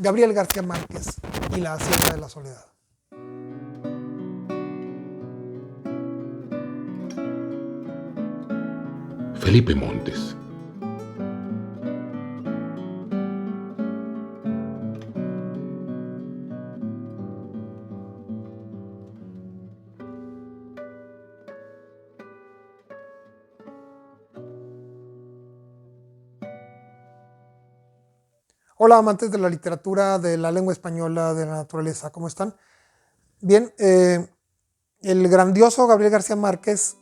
Gabriel García Márquez y la Hacienda de la Soledad. Felipe Montes. Hola amantes de la literatura, de la lengua española, de la naturaleza, ¿cómo están? Bien, el grandioso Gabriel García Márquez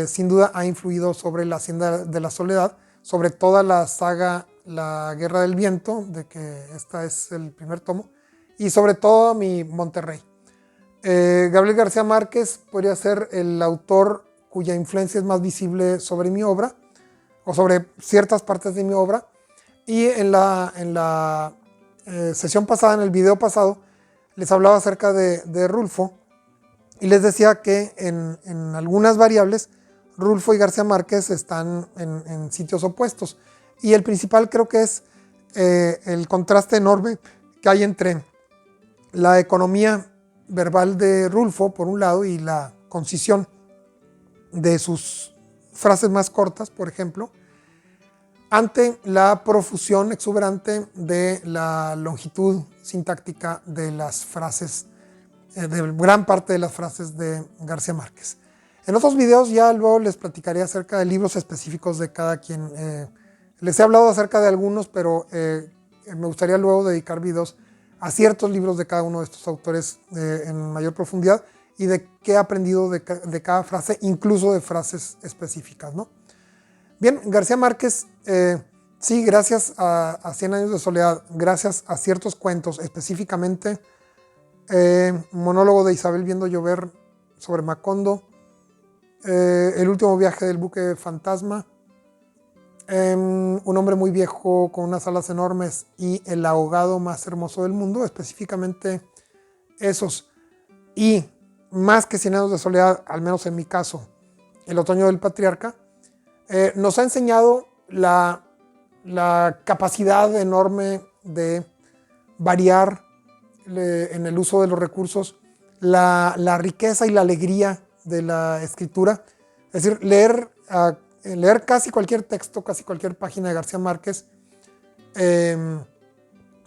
sin duda ha influido sobre la Hacienda de la Soledad, sobre toda la saga La Guerra del Viento, de que esta es el primer tomo, y sobre todo mi Monterrey. Gabriel García Márquez podría ser el autor cuya influencia es más visible sobre mi obra, o sobre ciertas partes de mi obra. Y en la sesión pasada, en el video pasado, les hablaba acerca de Rulfo y les decía que en algunas variables Rulfo y García Márquez están en sitios opuestos. Y el principal creo que es el contraste enorme que hay entre la economía verbal de Rulfo, por un lado, y la concisión de sus frases más cortas, por ejemplo, ante la profusión exuberante de la longitud sintáctica de las frases, de gran parte de las frases de García Márquez. En otros videos ya luego les platicaré acerca de libros específicos de cada quien. Les he hablado acerca de algunos, pero me gustaría luego dedicar videos a ciertos libros de cada uno de estos autores en mayor profundidad y de qué he aprendido de cada frase, incluso de frases específicas, ¿no? Bien, García Márquez, sí, gracias a 100 años de soledad, gracias a ciertos cuentos, específicamente Monólogo de Isabel viendo llover sobre Macondo, El último viaje del buque fantasma, Un hombre muy viejo con unas alas enormes y El ahogado más hermoso del mundo, específicamente esos. Y más que 100 años de soledad, al menos en mi caso, El otoño del patriarca, nos ha enseñado la capacidad enorme de variar en el uso de los recursos, la riqueza y la alegría de la escritura. Es decir, leer casi cualquier texto, casi cualquier página de García Márquez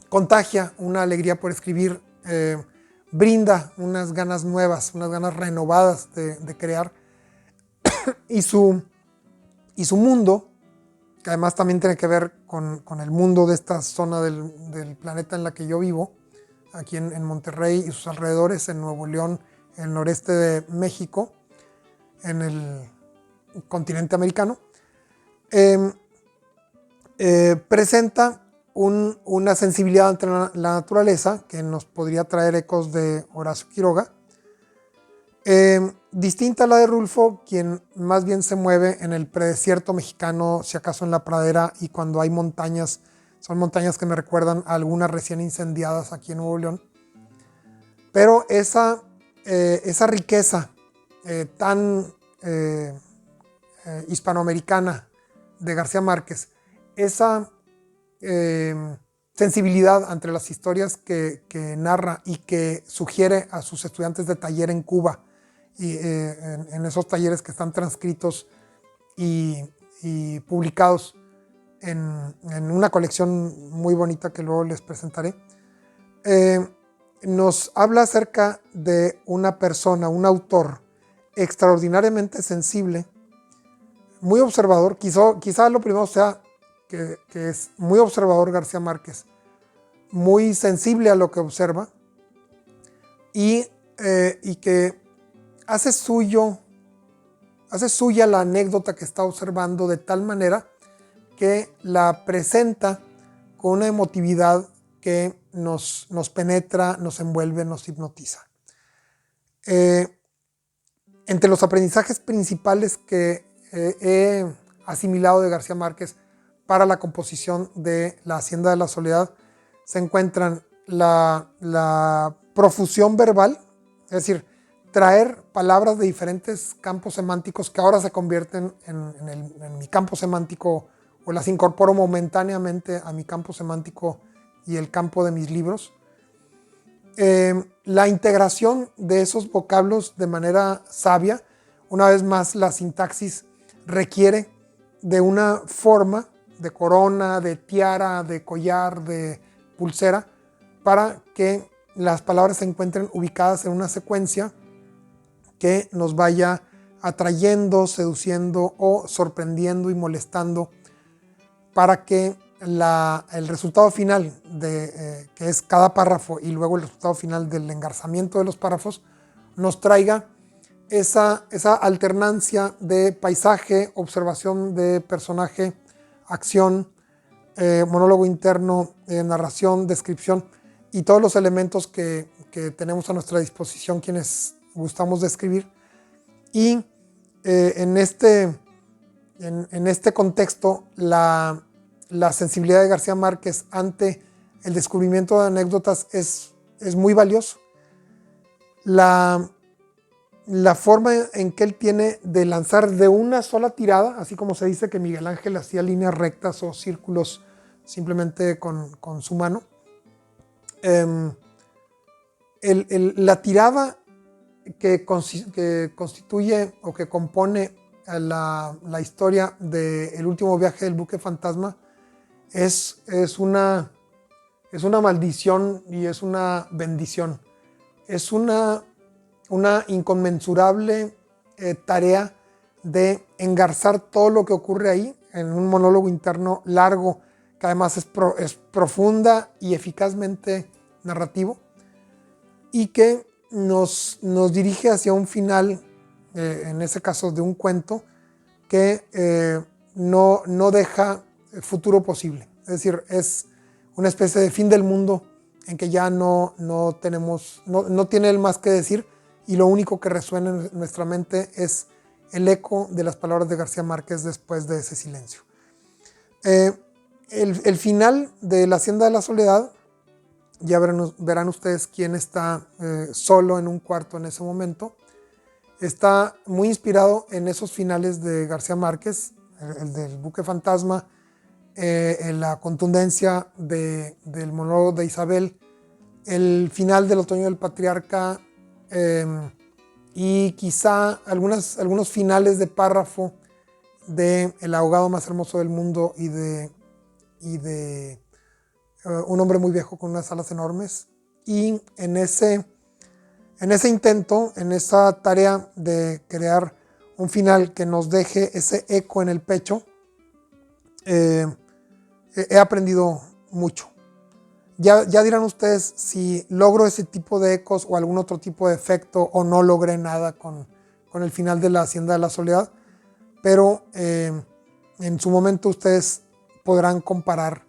contagia una alegría por escribir, brinda unas ganas nuevas, unas ganas renovadas de crear. Y su mundo, que además también tiene que ver con el mundo de esta zona del planeta en la que yo vivo, aquí en Monterrey y sus alrededores, en Nuevo León, en el noreste de México, en el continente americano, presenta una sensibilidad ante la naturaleza que nos podría traer ecos de Horacio Quiroga, distinta a la de Rulfo, quien más bien se mueve en el predesierto mexicano, si acaso en la pradera, y cuando hay montañas, son montañas que me recuerdan a algunas recién incendiadas aquí en Nuevo León. Pero esa riqueza tan hispanoamericana de García Márquez, esa sensibilidad ante las historias que narra y que sugiere a sus estudiantes de taller en Cuba, y en esos talleres que están transcritos y publicados en una colección muy bonita que luego les presentaré, nos habla acerca de una persona, un autor extraordinariamente sensible, muy observador. Quizá lo primero sea que es muy observador García Márquez, muy sensible a lo que observa y que hace suya la anécdota que está observando de tal manera que la presenta con una emotividad que nos penetra, nos envuelve, nos hipnotiza. Entre los aprendizajes principales que he asimilado de García Márquez para la composición de La Hacienda de la Soledad se encuentran la profusión verbal, es decir, traer palabras de diferentes campos semánticos que ahora se convierten en mi campo semántico, o las incorporo momentáneamente a mi campo semántico y el campo de mis libros. La integración de esos vocablos de manera sabia, una vez más la sintaxis requiere de una forma de corona, de tiara, de collar, de pulsera, para que las palabras se encuentren ubicadas en una secuencia que nos vaya atrayendo, seduciendo o sorprendiendo y molestando, para que el resultado final, que es cada párrafo, y luego el resultado final del engarzamiento de los párrafos, nos traiga esa alternancia de paisaje, observación de personaje, acción, monólogo interno, narración, descripción y todos los elementos que tenemos a nuestra disposición quienes gustamos de escribir. Y en este contexto, la sensibilidad de García Márquez ante el descubrimiento de anécdotas es muy valioso. La forma en que él tiene de lanzar de una sola tirada, así como se dice que Miguel Ángel hacía líneas rectas o círculos simplemente con su mano, la tirada que constituye o que compone la historia de El último viaje del buque fantasma es una maldición y es una bendición. Es una inconmensurable tarea de engarzar todo lo que ocurre ahí en un monólogo interno largo, que además es profunda y eficazmente narrativo, y que nos dirige hacia un final, en ese caso de un cuento, que no deja futuro posible. Es decir, es una especie de fin del mundo en que ya no tiene él más que decir, y lo único que resuena en nuestra mente es el eco de las palabras de García Márquez después de ese silencio. El final de La Hacienda de la Soledad, ya verán ustedes quién está solo en un cuarto en ese momento, está muy inspirado en esos finales de García Márquez, el del buque fantasma, en la contundencia del monólogo de Isabel, el final del Otoño del Patriarca, y quizá algunos finales de párrafo de El ahogado más hermoso del mundo y de Un hombre muy viejo con unas alas enormes. Y en ese intento, en esa tarea de crear un final que nos deje ese eco en el pecho, he aprendido mucho. Ya dirán ustedes si logro ese tipo de ecos o algún otro tipo de efecto, o no logré nada con el final de La Hacienda de la Soledad, pero en su momento ustedes podrán comparar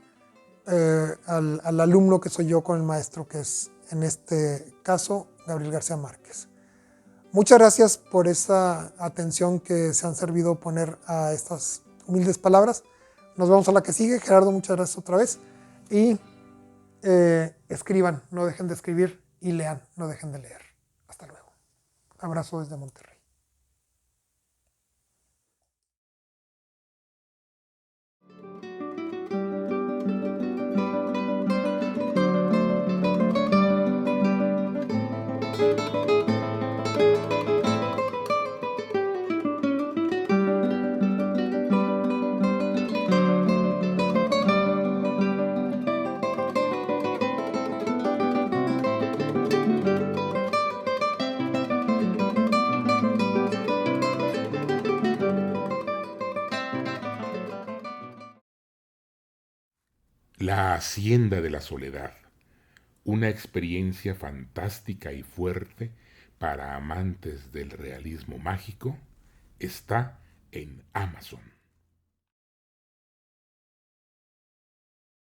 al alumno que soy yo con el maestro, que es en este caso Gabriel García Márquez. Muchas gracias por esa atención que se han servido poner a estas humildes palabras. Nos vemos a la que sigue. Gerardo, muchas gracias otra vez. Y escriban, no dejen de escribir, y lean, no dejen de leer. Hasta luego. Abrazo desde Monterrey. La Hacienda de la Soledad, una experiencia fantástica y fuerte para amantes del realismo mágico, está en Amazon.